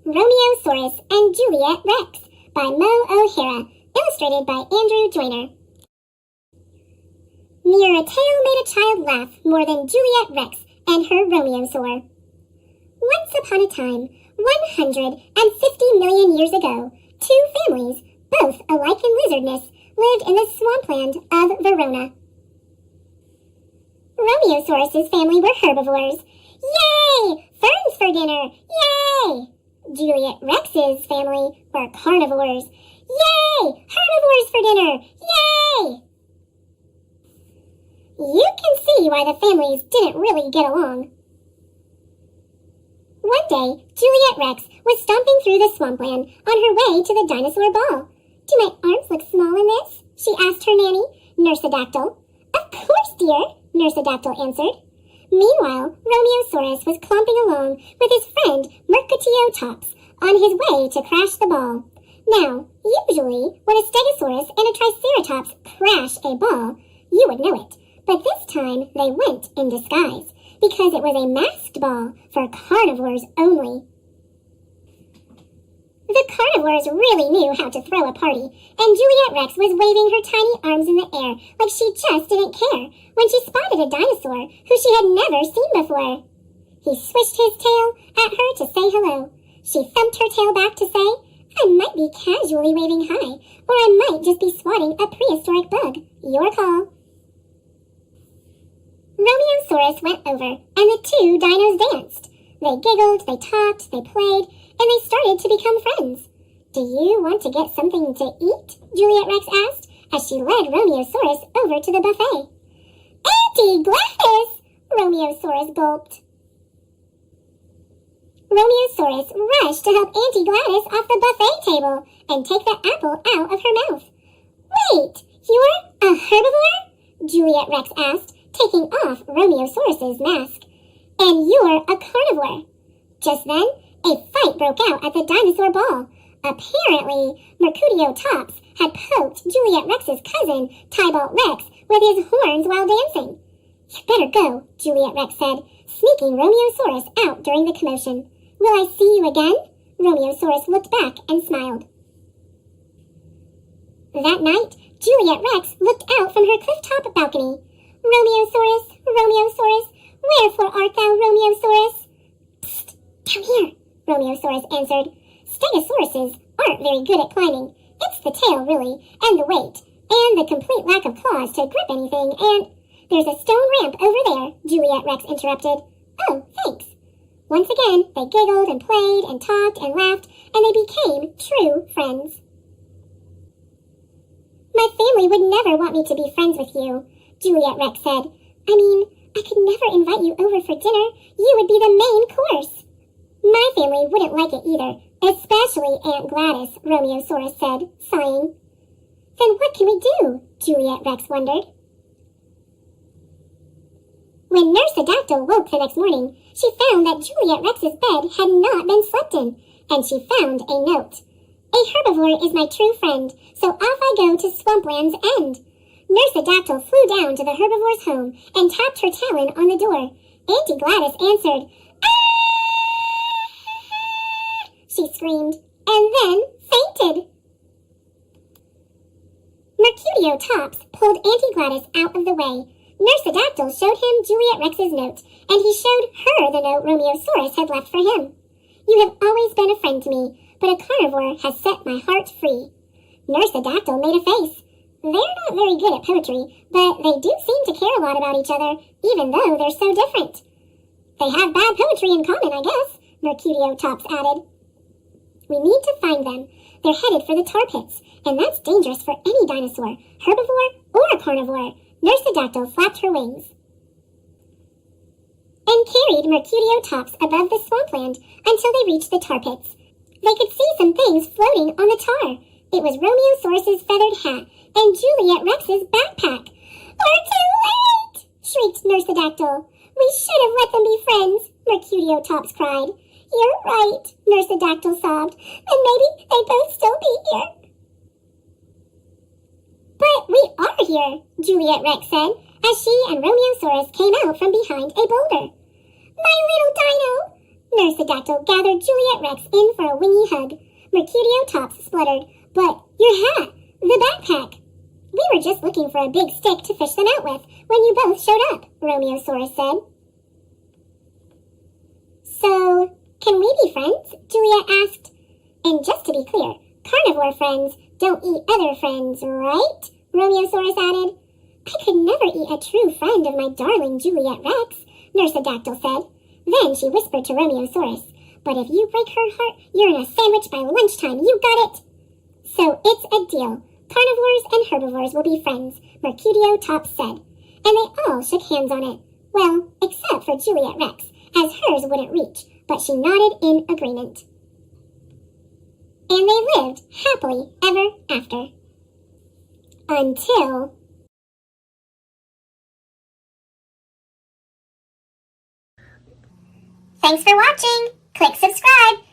Romeosaurus and Juliet Rex by Mo O'Hara, illustrated by Andrew Joyner. Near a tale made a child laugh more than Juliet Rex and her Romeosaur. Once upon a time, 150 million years ago, two families, both alike in lizardness, lived in the swampland of Verona. Romeosaurus's family were herbivores. Yay! Ferns for dinner! Yay! Juliet Rex's family were carnivores. Yay! Herbivores for dinner! Yay! You can see why the families didn't really get along. One day, Juliet Rex was stomping through the swampland on her way to the dinosaur ball. Do my arms look small in this? She asked her nanny, Nursedactyl. Of course, dear, Nursedactyl answered. Meanwhile, Romeosaurus was clomping along with his friend Mercutiotops on his way to crash the ball. Now, usually, when a Stegosaurus and a Triceratops crash a ball, you would know it. But this time, they went in disguise, because it was a masked ball for carnivores only. The carnivores really knew how to throw a party, and Juliet Rex was waving her tiny arms in the air like she just didn't care when she spotted a dinosaur who she had never seen before. He swished his tail at her to say hello. She thumped her tail back to say, I might be casually waving hi, or I might just be swatting a prehistoric bug. Your call. Romeosaurus went over, and the two dinos danced. They giggled, they talked, they played, and they started to become friends. Do you want to get something to eat? Juliet Rex asked, as she led Romeosaurus over to the buffet. Auntie Gladys! Romeosaurus gulped. Romeosaurus rushed to help Auntie Gladys off the buffet table and take the apple out of her mouth. Wait, you're a herbivore? Juliet Rex asked, taking off Romeosaurus's mask. And you're a carnivore. Just then, a fight broke out at the dinosaur ball. Apparently, Mercutiotops had poked Juliet Rex's cousin, Tybalt Rex, with his horns while dancing. You better go, Juliet Rex said, sneaking Romeosaurus out during the commotion. Will I see you again? Romeosaurus looked back and smiled. That night, Juliet Rex looked out from her cliff-top balcony. Romeosaurus, Romeosaurus, wherefore art thou, Romeosaurus? Psst, down here, Romeosaurus answered. Stegosauruses aren't very good at climbing. It's the tail, really, and the weight, and the complete lack of claws to grip anything, and... There's a stone ramp over there, Juliet Rex interrupted. Oh, thanks. Once again, they giggled and played and talked and laughed, and they became true friends. My family would never want me to be friends with you, Juliet Rex said. I mean, I could never invite you over for dinner. You would be the main course. My family wouldn't like it either, especially Aunt Gladys, Romeosaurus said, sighing. Then what can we do? Juliet Rex wondered. When Nursedactyl woke the next morning, she found that Juliet Rex's bed had not been slept in, and she found a note. A herbivore is my true friend, so off I go to Swampland's End. Nursedactyl flew down to the herbivore's home and tapped her talon on the door. Auntie Gladys answered, "Ah!" she screamed, and then fainted. Mercutiotops pulled Auntie Gladys out of the way. Nursedactyl showed him Juliet Rex's note, and he showed her the note Romeosaurus had left for him. You have always been a friend to me, but a carnivore has set my heart free. Nursedactyl made a face. They're not very good at poetry, but they do seem to care a lot about each other, even though they're so different. They have bad poetry in common, I guess, Mercutiotops added. We need to find them. They're headed for the tar pits, and that's dangerous for any dinosaur, herbivore or carnivore. Nursedactyl flapped her wings and carried Mercutiotops above the swampland until they reached the tar pits. They could see some things floating on the tar. It was Romeosaurus's feathered hat and Juliet Rex's backpack. We're too late! Shrieked Nursedactyl. We should have let them be friends, Mercutiotops cried. You're right, Nursedactyl sobbed. Then maybe they'd both still be here. But we are here, Juliet Rex said, as she and Romeosaurus came out from behind a boulder. My little dino! Nursedactyl gathered Juliet Rex in for a wingy hug. Mercutiotops spluttered, "But your hat, the backpack." "We were just looking for a big stick to fish them out with when you both showed up," Romeosaurus said. "So, can we be friends?" Juliet asked. "And just to be clear, carnivore friends don't eat other friends, right?" Romeosaurus added. "I could never eat a true friend of my darling Juliet Rex," Nursedactyl said. Then she whispered to Romeosaurus, "But if you break her heart, you're in a sandwich by lunchtime, you got it?" "So it's a deal. Carnivores and herbivores will be friends," Mercutiotops said. And they all shook hands on it. Well, except for Juliet Rex, as hers wouldn't reach, but she nodded in agreement. And they lived happily ever after. Until... Thanks for watching! Click subscribe!